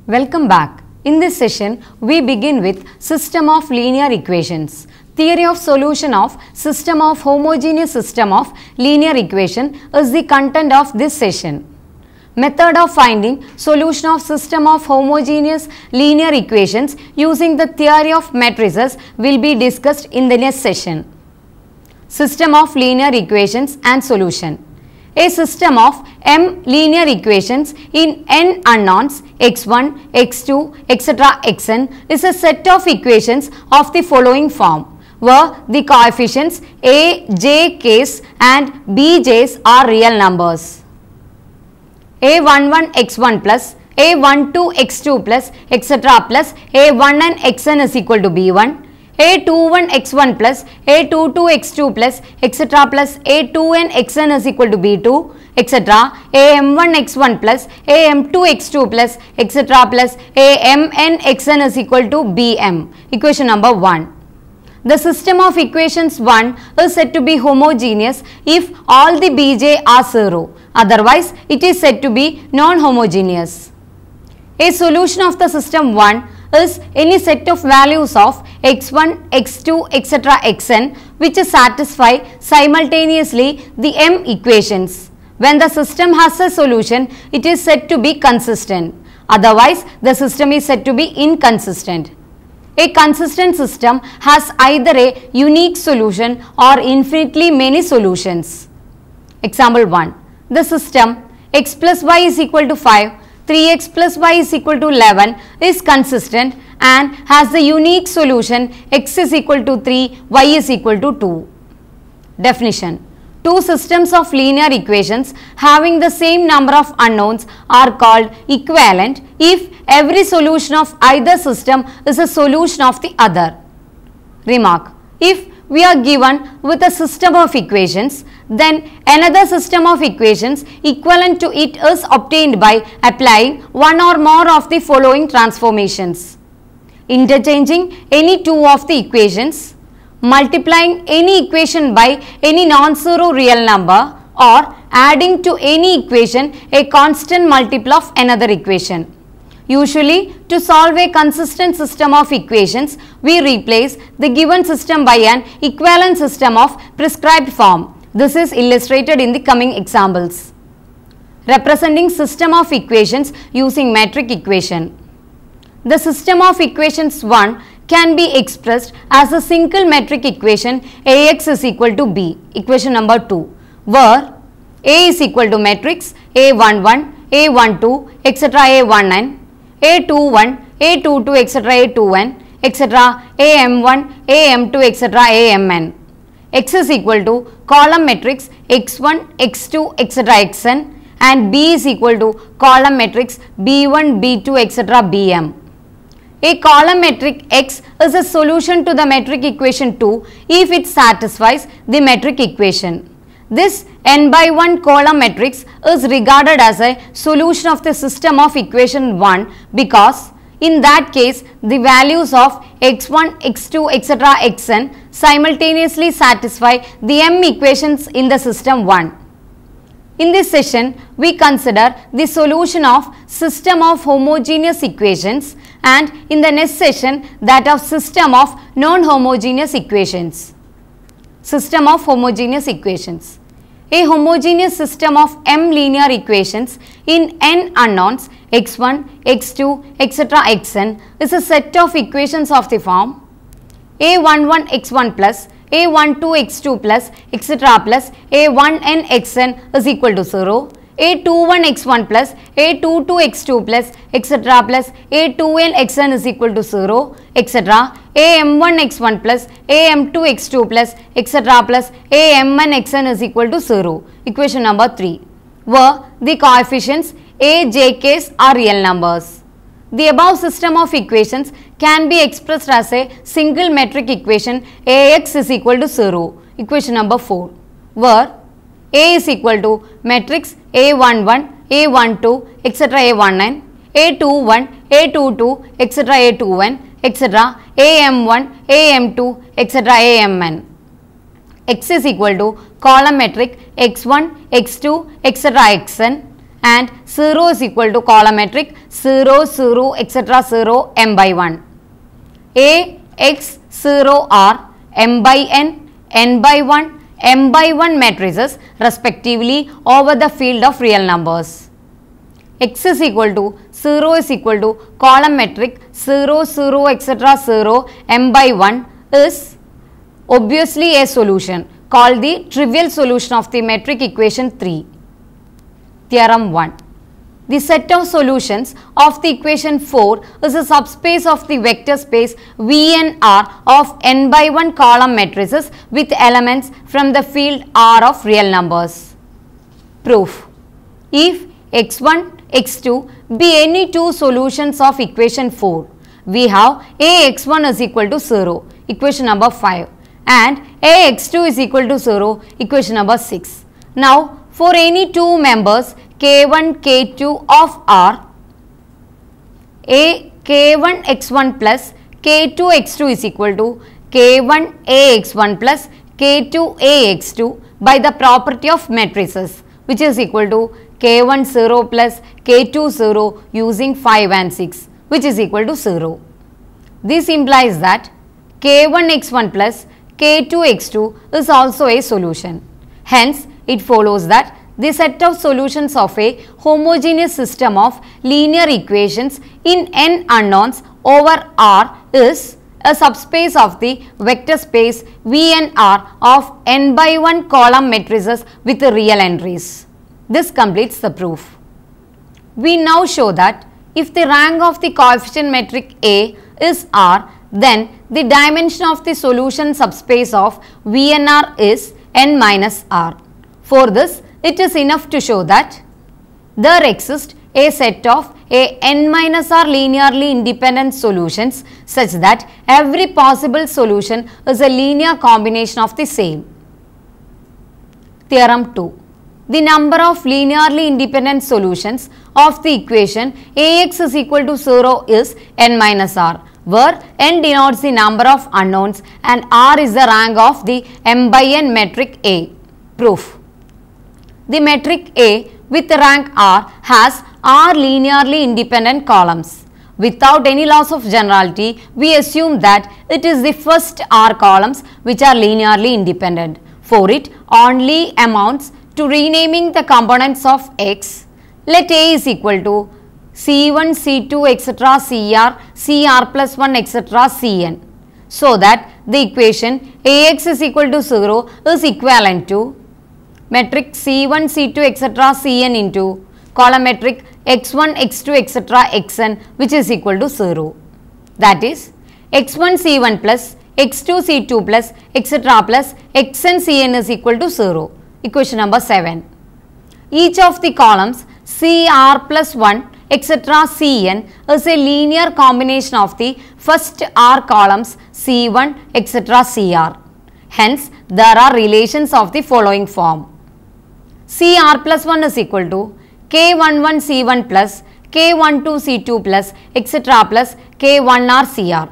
Welcome back. In this session, we begin with system of linear equations. Theory of solution of system of homogeneous system of linear equation is the content of this session. Method of finding solution of system of homogeneous linear equations using the theory of matrices will be discussed in the next session. System of linear equations and solution. A system of m linear equations in n unknowns x1, x2, etc. xn is a set of equations of the following form, where the coefficients a, j, k's and b, j's are real numbers. a11 x1 plus a12 x2 plus etc. plus a1n xn is equal to b1. a21 x1 plus a22 x2 plus etc. plus a2n xn is equal to b2 etc. am1 x1 plus am2 x2 plus etc. plus amn xn is equal to bm. Equation number 1. The system of equations 1 is said to be homogeneous if all the bj are 0. Otherwise, it is said to be non-homogeneous. A solution of the system 1 is any set of values of x1, x2, etc. xn which satisfy simultaneously the m equations. When the system has a solution, it is said to be consistent. Otherwise, the system is said to be inconsistent. A consistent system has either a unique solution or infinitely many solutions. Example 1. The system x plus y is equal to 5, 3x plus y is equal to 11 is consistent and has the unique solution x is equal to 3, y is equal to 2. Definition. Two systems of linear equations having the same number of unknowns are called equivalent if every solution of either system is a solution of the other. Remark. If we are given with a system of equations, then another system of equations equivalent to it is obtained by applying one or more of the following transformations: interchanging any two of the equations, multiplying any equation by any non-zero real number, or adding to any equation a constant multiple of another equation. Usually, to solve a consistent system of equations, we replace the given system by an equivalent system of prescribed form. This is illustrated in the coming examples. Representing system of equations using metric equation. The system of equations 1 can be expressed as a single metric equation Ax is equal to b, equation number 2, where A is equal to matrix A11, A12, etc. A1n, A21, A22, etc. A2n, etc. AM1, AM2, etc. AMN. X is equal to column matrix x1, x2, etc. xn and B is equal to column matrix b1, b2, etc. bm. A column metric x is a solution to the metric equation 2 if it satisfies the metric equation. This n by 1 column matrix is regarded as a solution of the system of equation 1 because in that case the values of x1, x2, etc. xn simultaneously satisfy the m equations in the system 1. In this session, we consider the solution of system of homogeneous equations and in the next session that of system of non-homogeneous equations. System of homogeneous equations. A homogeneous system of m linear equations in n unknowns x1, x2, etc. xn is a set of equations of the form a11 x1 plus a12 x2 plus etc. plus a1n xn is equal to 0, a21 x1 plus a22 x2 plus etc. plus a2n xn is equal to 0, etc. am1 x1 plus am2 x2 plus etc. plus amn xn is equal to 0. Equation number 3, where the coefficients a, j, k's are real numbers. The above system of equations can be expressed as a single metric equation Ax is equal to 0. Equation number 4, where A is equal to matrix A11, A12, etc. A1n, A21, A22, etc. A2n, etc. AM1, AM2, etc. AMN. X is equal to column metric x1, x2, etc. xn and 0 is equal to column metric 0, 0, etc. 0, m by 1. A, x, 0 are m by n by 1, m by 1 matrices respectively over the field of real numbers. X is equal to 0 is equal to column metric 0, 0, etc. 0, m by 1 is obviously a solution called the trivial solution of the metric equation 3. Theorem 1. The set of solutions of the equation 4 is a subspace of the vector space VNR of n by 1 column matrices with elements from the field R of real numbers. Proof. If x1, x2 be any two solutions of equation 4, we have Ax1 is equal to 0, equation number 5, and Ax2 is equal to 0, equation number 6. Now, for any two members K1, K2 of R, K1 x1 plus K2 x2 is equal to K1 Ax1 plus K2 Ax2 by the property of matrices, which is equal to K1 0 plus K2 0 using 5 and 6, which is equal to 0. This implies that K1 x1 plus K2 x2 is also a solution. Hence, it follows that the set of solutions of a homogeneous system of linear equations in n unknowns over R is a subspace of the vector space VNR of n by 1 column matrices with real entries. This completes the proof. We now show that if the rank of the coefficient metric A is R, then the dimension of the solution subspace of VNR is n minus R. For this, it is enough to show that there exists a set of n minus R linearly independent solutions such that every possible solution is a linear combination of the same. Theorem 2. The number of linearly independent solutions of the equation Ax is equal to 0 is n minus R, where n denotes the number of unknowns and R is the rank of the m by n metric A. Proof. The metric A with rank R has R linearly independent columns. Without any loss of generality, we assume that it is the first R columns which are linearly independent. For it only amounts to renaming the components of X. Let A is equal to C1, C2, etc. CR, CR plus 1, etc. Cn. So that the equation Ax is equal to 0 is equivalent to metric C1, C2, etc. Cn into column metric x1, x2, etc. xn, which is equal to 0. That is x1 C1 plus x2 C2 plus etc. plus xn Cn is equal to 0. Equation number 7. Each of the columns CR plus 1 etc. Cn is a linear combination of the first R columns C1 etc. Cr. Hence, there are relations of the following form. Cr plus 1 is equal to K11 C1 plus K12 C2 plus etc. plus K1R Cr.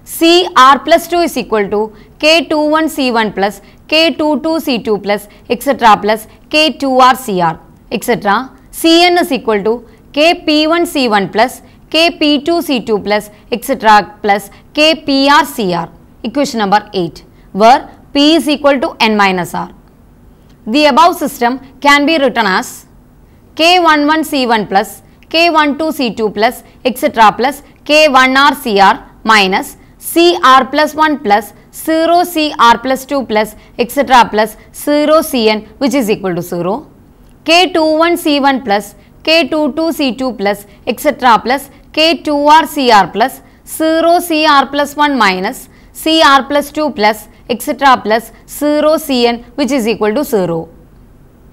Cr plus 2 is equal to K21 C1 plus K22 C2 plus etc. plus K2R Cr etc. Cn is equal to Kp1 C1 plus Kp2 C2 plus etc. plus Kpr Cr. Equation number 8, where P is equal to n minus R. The above system can be written as K11 C1 plus K12 C2 plus etc. plus K1R Cr minus Cr plus 1 plus 0 Cr plus 2 plus etc. plus 0 Cn, which is equal to 0. K21 C1 plus K22 C2 plus etc. plus K2R Cr plus 0 Cr plus 1 minus Cr plus 2 plus etc. plus 0 Cn, which is equal to 0,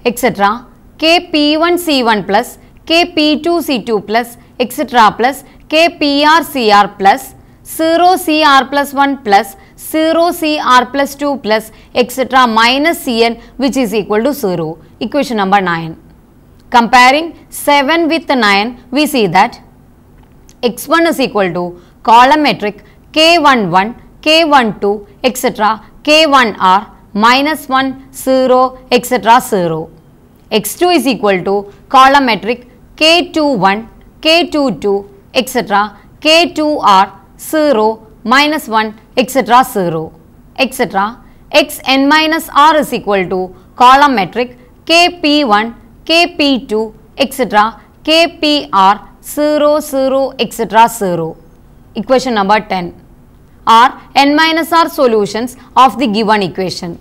etc. Kp1 C1 plus Kp2 C2 plus etc. plus Kpr Cr plus 0 Cr plus 1 plus 0 Cr plus 2 plus etc. minus Cn, which is equal to 0. Equation number 9. Comparing 7 with 9, we see that x1 is equal to column metric K11, K12, etc. K1R minus 1, 0, etc. 0. x2 is equal to column metric k21, k22, etc. k2r 0, minus 1, etc. 0, etc. xn minus r is equal to column metric kp1, kp2, etc. kpr 0, 0, etc. 0. Equation number 10 are n minus r solutions of the given equation.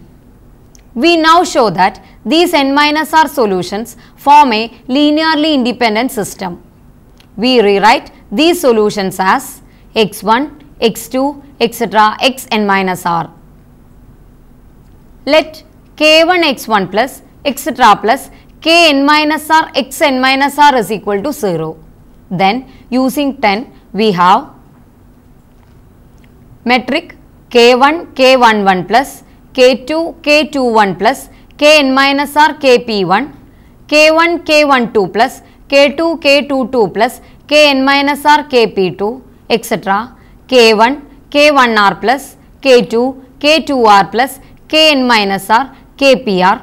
We now show that these n minus r solutions form a linearly independent system. We rewrite these solutions as x1, x2, etc. xn minus r. Let k1 x1 plus etc. plus kn minus r xn minus r is equal to 0. Then using 10 we have metric k1 k11 plus k2 k21 plus kn minus r kp1, k1 k12 plus k2 k22 plus kn minus r kp2, etc. k1 k1r plus k2 k2r plus kn minus r kpr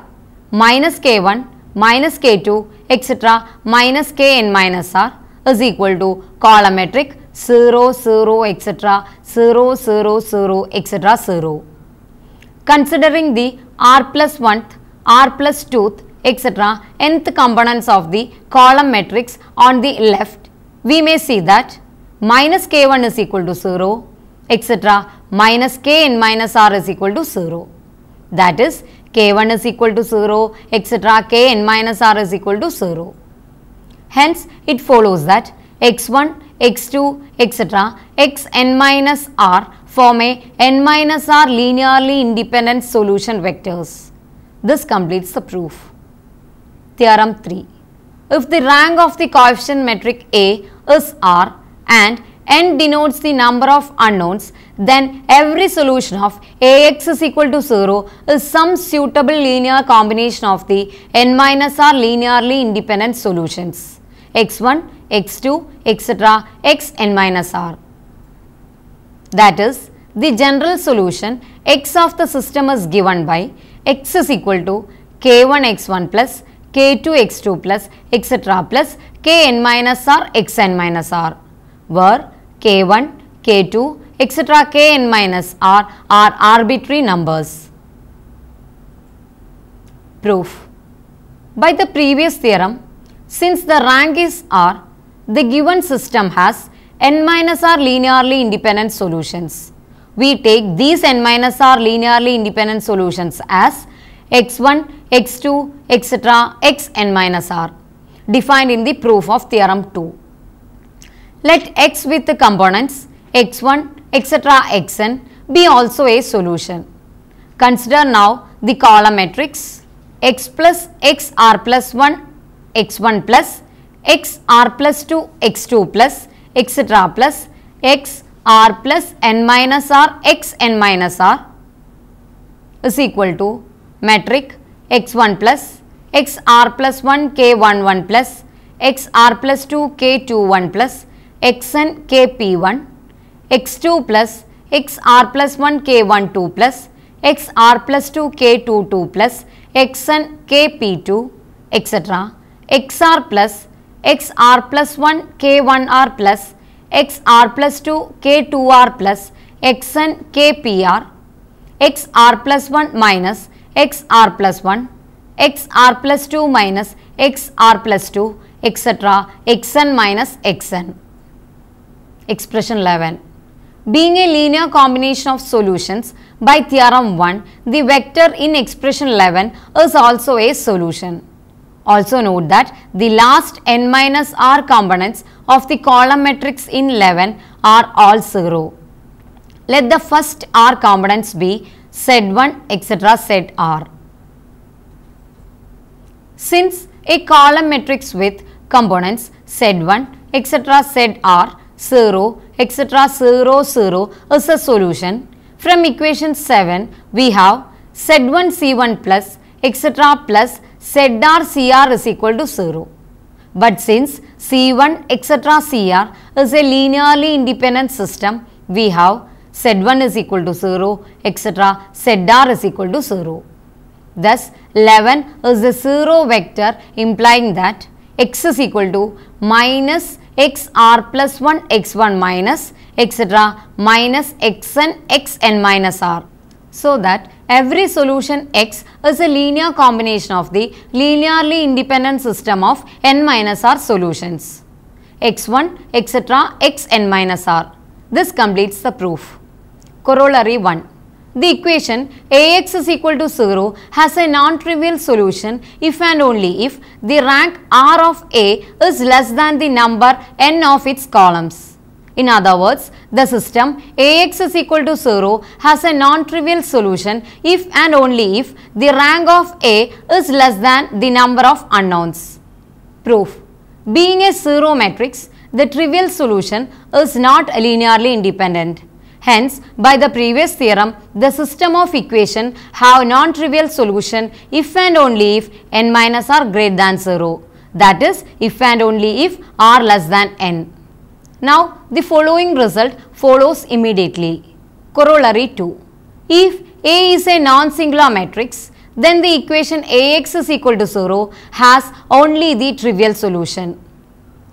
minus k1 minus k2 etc. minus kn minus r is equal to column metric 0, 0, etc. 0, 0, 0, etc. 0. Considering the r plus 1th, r plus 2th, etc. nth components of the column matrix on the left, we may see that minus k1 is equal to 0, etc. minus kn minus r is equal to 0. That is k1 is equal to 0, etc. kn minus r is equal to 0. Hence, it follows that x1, x2, etc. xn minus r form a n minus r linearly independent solution vectors. This completes the proof. Theorem 3. If the rank of the coefficient metric A is r and n denotes the number of unknowns, then every solution of Ax is equal to 0 is some suitable linear combination of the n minus r linearly independent solutions x1, x2, etc. xn minus r. That is, the general solution x of the system is given by x is equal to k1 x1 plus k2 x2 plus etc. plus kn minus r xn minus r, where k1, k2, etc. kn minus r are arbitrary numbers. Proof. By the previous theorem, since the rank is r, the given system has n minus r linearly independent solutions. We take these n minus r linearly independent solutions as x1, x2, etc. xn minus r, defined in the proof of theorem 2. Let x with the components x1, etc. xn be also a solution. Consider now the column matrix x plus xr plus 1 x1 plus xr plus 2 x2 plus etc. plus xr plus n minus r xn minus r is equal to metric x1 plus xr plus 1 k11 plus xr plus 2 k21 plus xn kp1, x2 plus xr plus 1 k12 plus xr plus 2 k22 plus xn kp2, etc. xr plus xr plus 1 k1r plus xr plus 2 k2r plus xn kpr, xr plus 1 minus xr plus 1, xr plus 2 minus xr plus 2, etc. xn minus xn. Expression 11. Being a linear combination of solutions by theorem 1, the vector in expression 11 is also a solution. Also note that the last n minus r components of the column matrix in 11 are all 0. Let the first r components be Z1, etc. Zr. Since a column matrix with components Z1, etc. Zr 0, etc. 0, 0 is a solution, from equation 7 we have Z1 C1 plus etc. plus Zr Cr is equal to 0. But since C1 etc. Cr is a linearly independent system, we have Z1 is equal to 0, etc. Zr is equal to 0. Thus, 11 is the 0 vector implying that x is equal to minus xr plus 1 x1 minus etc. minus xn xn minus r. So that every solution x is a linear combination of the linearly independent system of n minus r solutions x1 etc. xn minus r. This completes the proof. Corollary 1. The equation Ax is equal to 0 has a non-trivial solution if and only if the rank R of A is less than the number n of its columns. In other words, the system Ax is equal to 0 has a non-trivial solution if and only if the rank of A is less than the number of unknowns. Proof. Being a zero matrix, the trivial solution is not linearly independent. Hence, by the previous theorem, the system of equation have non-trivial solution if and only if n minus r greater than 0. That is, if and only if r less than n. Now, the following result follows immediately. Corollary 2. If A is a non-singular matrix, then the equation Ax is equal to 0 has only the trivial solution.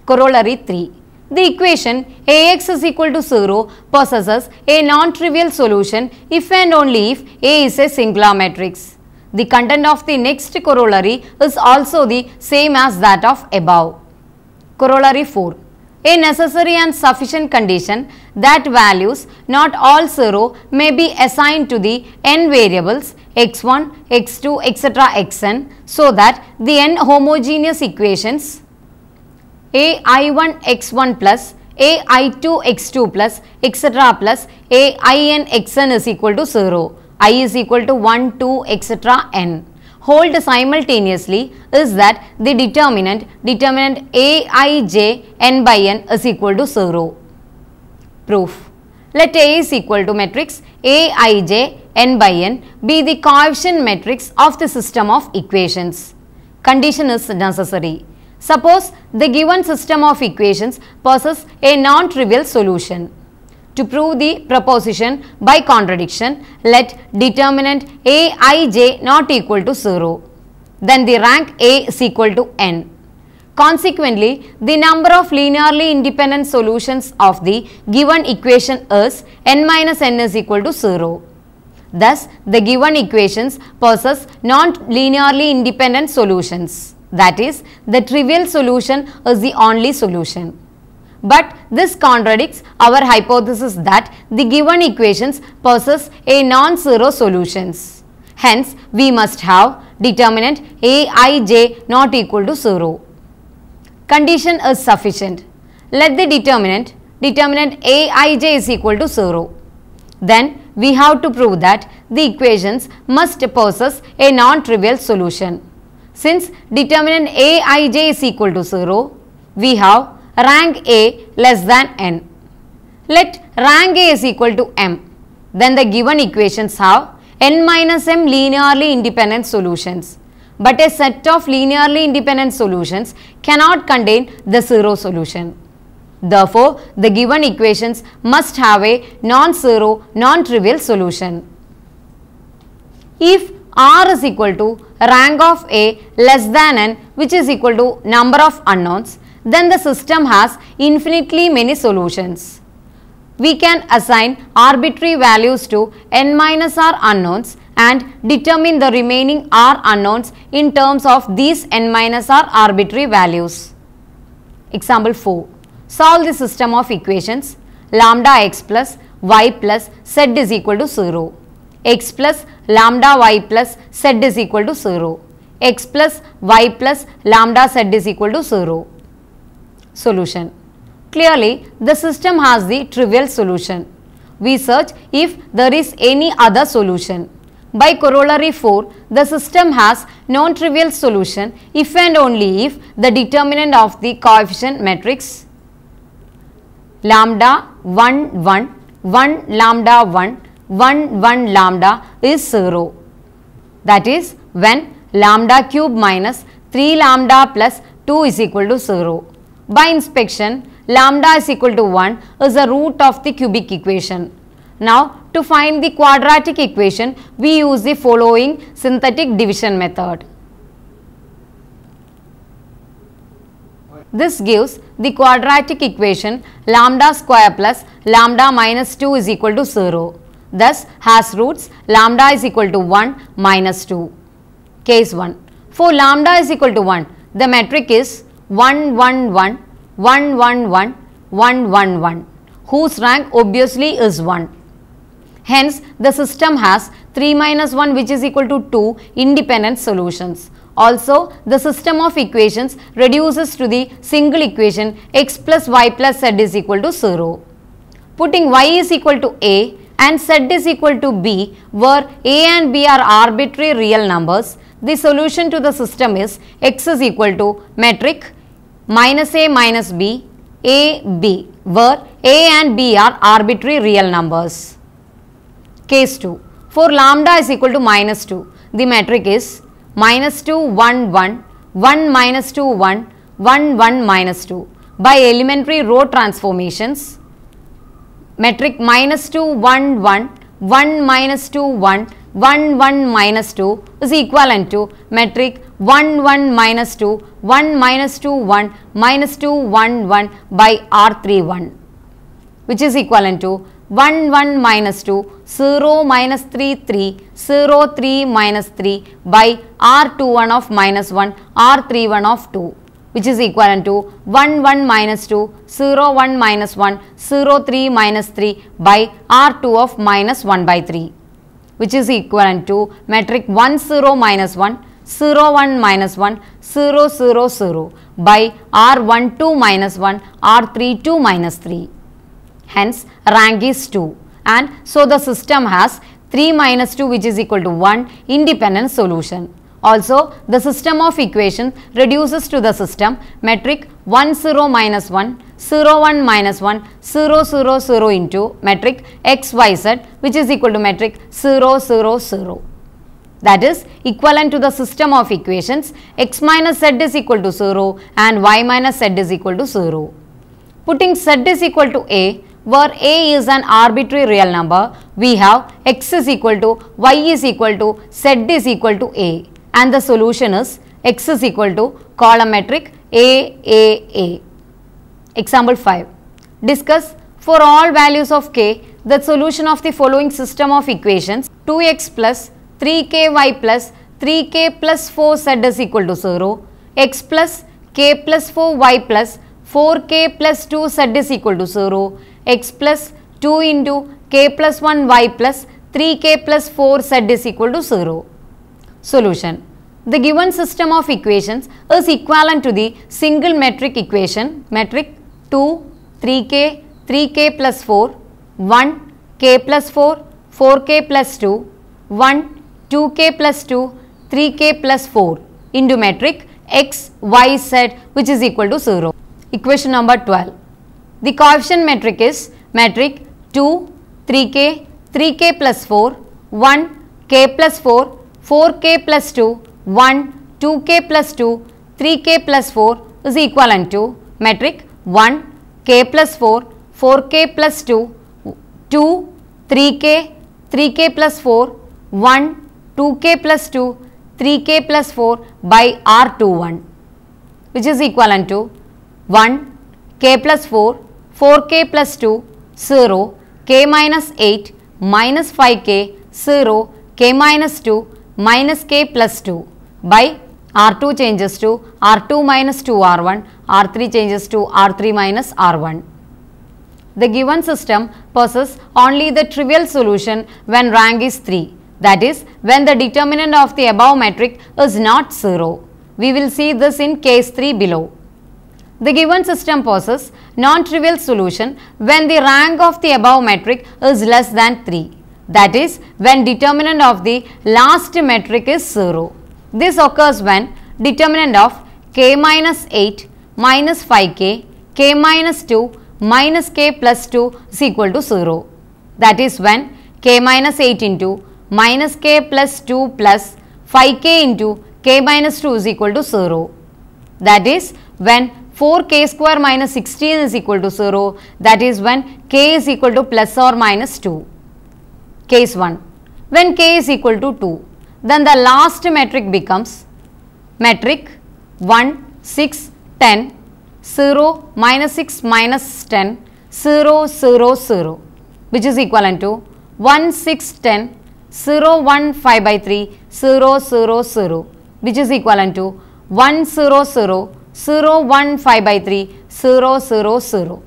Corollary 3. The equation Ax is equal to 0 possesses a non-trivial solution if and only if A is a singular matrix. The content of the next corollary is also the same as that of above. Corollary 4. A necessary and sufficient condition that values not all 0 may be assigned to the n variables x1, x2, etc. xn so that the n homogeneous equations ai1 x1 plus ai2 x2 plus etc. plus ain xn is equal to 0, I is equal to 1, 2, etc. n hold simultaneously is that the determinant aij n by n is equal to 0. Proof. Let A is equal to matrix aij n by n be the coefficient matrix of the system of equations. Condition is necessary. Suppose the given system of equations possesses a non-trivial solution. To prove the proposition by contradiction, let determinant aij not equal to 0. Then the rank A is equal to n. Consequently, the number of linearly independent solutions of the given equation is n minus n is equal to 0. Thus, the given equations possess non-linearly independent solutions. That is, the trivial solution is the only solution. But this contradicts our hypothesis that the given equations possess a non-zero solutions. Hence, we must have determinant aij not equal to 0. Condition is sufficient. Let the determinant aij is equal to 0. Then we have to prove that the equations must possess a non-trivial solution. Since determinant aij is equal to 0, we have rank A less than n. Let rank A is equal to m. Then the given equations have n minus m linearly independent solutions. But a set of linearly independent solutions cannot contain the 0 solution. Therefore, the given equations must have a non-zero, non-trivial solution. If R is equal to rank of A less than n, which is equal to number of unknowns, then the system has infinitely many solutions. We can assign arbitrary values to n minus r unknowns and determine the remaining r unknowns in terms of these n minus r arbitrary values. Example 4. Solve the system of equations lambda x plus y plus z is equal to 0. X plus lambda y plus z is equal to 0. X plus y plus lambda z is equal to 0. Solution. Clearly, the system has the trivial solution. We search if there is any other solution. By corollary 4, the system has non-trivial solution if and only if the determinant of the coefficient matrix lambda 1 1 1 lambda 1 1 1 lambda is 0. That is, when lambda cube minus 3 lambda plus 2 is equal to 0. By inspection, lambda is equal to 1 is the root of the cubic equation. Now, to find the quadratic equation, we use the following synthetic division method. This gives the quadratic equation lambda square plus lambda minus 2 is equal to 0. Thus, has roots lambda is equal to 1 minus 2. Case 1. For lambda is equal to 1, the metric is 1 1 1 1 1 1 1 1 1, whose rank obviously is 1. Hence, the system has 3 minus 1 which is equal to 2 independent solutions. Also, the system of equations reduces to the single equation x plus y plus z is equal to 0. Putting y is equal to a and z is equal to b, where a and b are arbitrary real numbers, the solution to the system is x is equal to metric minus a minus b, a, b, where a and b are arbitrary real numbers. Case 2. For lambda is equal to minus 2, the metric is minus 2 1 1 1 minus 2 1 1 1 minus 2. By elementary row transformations, metric minus 2 1 1 1 minus 2 1 1 1 minus 2 is equivalent to metric 1 1 minus 2 1 minus 2 1 minus 2 1 1 by R3 1, which is equivalent to 1 1 minus 2 0 minus 3 3 0 3 minus 3 by R2 1 of minus 1 R3 1 of 2, which is equivalent to 1 1 minus 2 0 1 minus 1 0 3 minus 3 by R2 of minus 1 by 3, which is equivalent to metric 1 0 minus 1 0 1 minus 1 0 0 0 by R1 2 minus 1 R3 2 minus 3. Hence, rank is 2, and so the system has 3 minus 2 which is equal to 1 independent solution. Also, the system of equations reduces to the system metric 1 0 minus 1 0 1 minus 1 0 0 0 into metric x y z, which is equal to metric 0 0 0. That is equivalent to the system of equations x minus z is equal to 0 and y minus z is equal to 0. Putting z is equal to a, where a is an arbitrary real number, we have x is equal to y is equal to z is equal to a, and the solution is x is equal to column metric a. Example 5. Discuss for all values of k the solution of the following system of equations: 2x plus 3ky plus 3k plus 4z is equal to 0, x plus k plus 4y plus 4k plus 2z is equal to 0, x plus 2 into k plus 1 y plus 3k plus 4z is equal to 0. Solution. The given system of equations is equivalent to the single metric equation metric 2 3k 3k plus 4 1 k plus 4 4k plus 2 1 2k plus 2 3k plus 4 into metric x y z, which is equal to 0. Equation number 12. The coefficient metric is metric 2 3k 3k plus 4 1 k plus 4 4k plus 2 1 2k plus 2 3k plus 4 is equivalent to metric 1 k plus 4 4k plus 2 2 3k 3k plus 4 1 2k plus 2 3k plus 4 by R21, which is equivalent to 1 k plus 4 4k plus 2 0 k minus 8 minus 5k 0 k minus 2 minus k plus 2 by R2 changes to R2 minus 2 R1, R3 changes to R3 minus R1. The given system possesses only the trivial solution when rank is 3, that is, when the determinant of the above metric is not 0. We will see this in case 3 below. The given system possesses non-trivial solution when the rank of the above metric is less than 3, that is, when determinant of the last metric is 0. This occurs when determinant of k minus 8 minus 5k, k minus 2 minus k plus 2 is equal to 0. That is when k minus 8 into minus k plus 2 plus 5k into k minus 2 is equal to 0. That is when 4k square minus 16 is equal to 0. That is when k is equal to plus or minus 2. Case 1. When k is equal to 2, then the last metric becomes metric 1, 6, 10, 0, minus 6, minus 10, 0, 0, 0, which is equivalent to 1, 6, 10, 0, 1, 5 by 3, 0, 0, 0, which is equivalent to 1, 0, 0, 0, 1, 5 by 3, 0, 0, 0.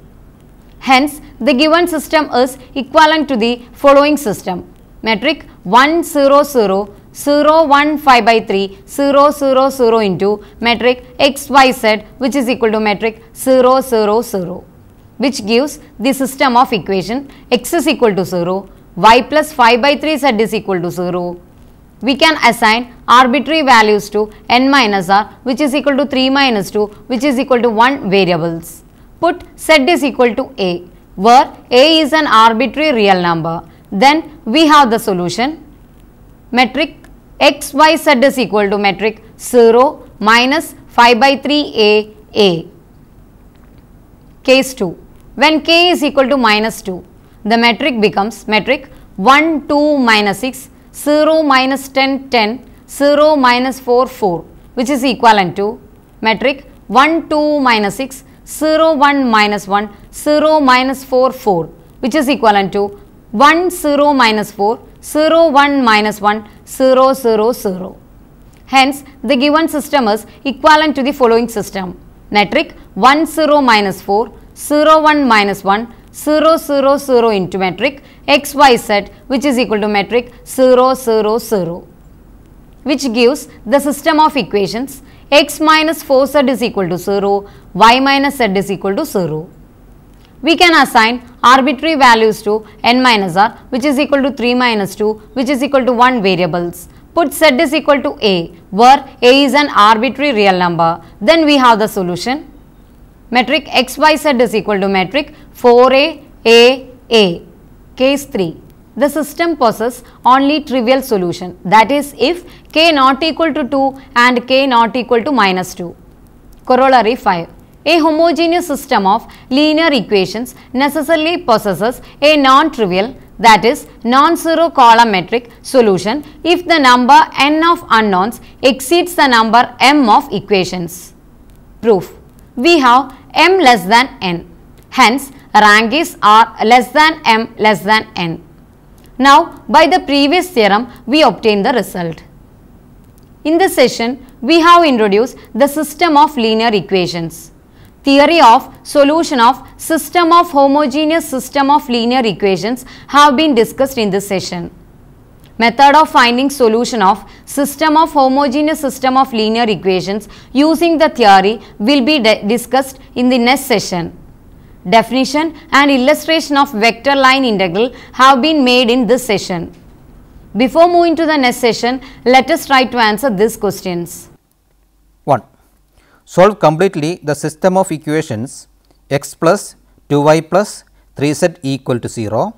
Hence, the given system is equivalent to the following system. Metric 1, 0, 0, 0, 1, 5 by 3, 0, 0, 0 into metric x, y, z, which is equal to metric 0, 0, 0, which gives the system of equation x is equal to 0, y plus 5 by 3 z is equal to 0. We can assign arbitrary values to n minus r, which is equal to 3 minus 2, which is equal to 1 variables. Put z is equal to a, where a is an arbitrary real number. Then we have the solution. Metric x, y, z is equal to metric 0 minus 5 by 3 a. Case 2. When k is equal to minus 2, the metric becomes metric 1, 2, minus 6, 0, minus 10, 10, 0, minus 4, 4, which is equivalent to metric 1, 2, minus 6, 0, 1, minus 1, 0, minus 4, 4, which is equivalent to 1, 0, minus 4, 0, 1, minus 1, 0, 0, 0. Hence, the given system is equivalent to the following system. Metric 1, 0, minus 4, 0, 1, minus 1, 0, 0, 0 into metric x, y, z, which is equal to metric 0, 0, 0, which gives the system of equations x minus 4z is equal to 0, y minus z is equal to 0. We can assign arbitrary values to n minus r, which is equal to 3 minus 2, which is equal to 1 variables. Put z is equal to a, where a is an arbitrary real number. Then we have the solution. Metric x, y, z is equal to metric 4a, a. Case 3. The system possesses only trivial solution, that is if k not equal to 2 and k not equal to minus 2. Corollary 5. A homogeneous system of linear equations necessarily possesses a non-trivial, that is non-zero column metric solution if the number n of unknowns exceeds the number m of equations. Proof. We have m less than n. Hence, rank is r less than m less than n. Now, by the previous theorem, we obtained the result. In this session, we have introduced the system of linear equations. Theory of solution of system of homogeneous system of linear equations have been discussed in this session. Method of finding solution of system of homogeneous system of linear equations using the theory will be discussed in the next session. Definition and illustration of vector line integral have been made in this session. Before moving to the next session, let us try to answer these questions. 1. Solve completely the system of equations x plus 2y plus 3z equal to 0,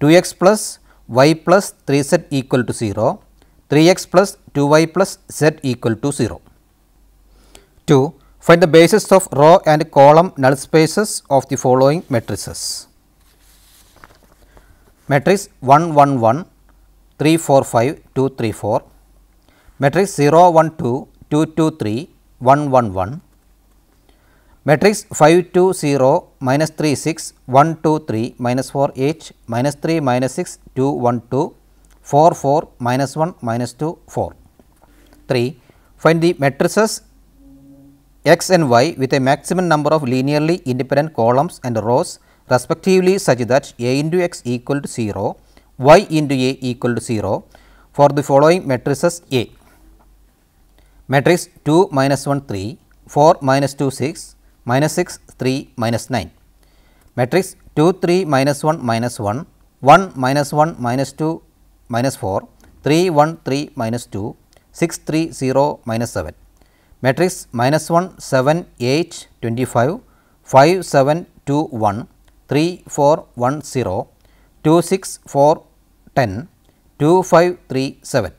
2x plus y plus 3z equal to 0, 3x plus 2y plus z equal to 0. 2. Find the basis of row and column null spaces of the following matrices. Matrix 1 1 1, 3 4 5, 2 3 4. Matrix 0 1 2, 2 2 3, 1 1 1. Matrix 5 2 0, minus 3 6, 1 2 3, minus 4 8, minus 3 minus 6, 2 1 2, 4 4, minus 1 minus 2 4. 3. Find the matrices x and y with a maximum number of linearly independent columns and rows respectively such that a into x equal to 0, y into a equal to 0 for the following matrices A. Matrix 2 minus 1 3, 4 minus 2 6, minus 6 3 minus 9. Matrix 2 3 minus 1 minus 1, 1 minus 1 minus 2 minus 4, 3 1 3 minus 2, 6 3 0 minus 7. Matrix minus 1 7 8 25, 5 7 2 1, 3 4 1 0, 2 6 4 10, 2 5 3 7.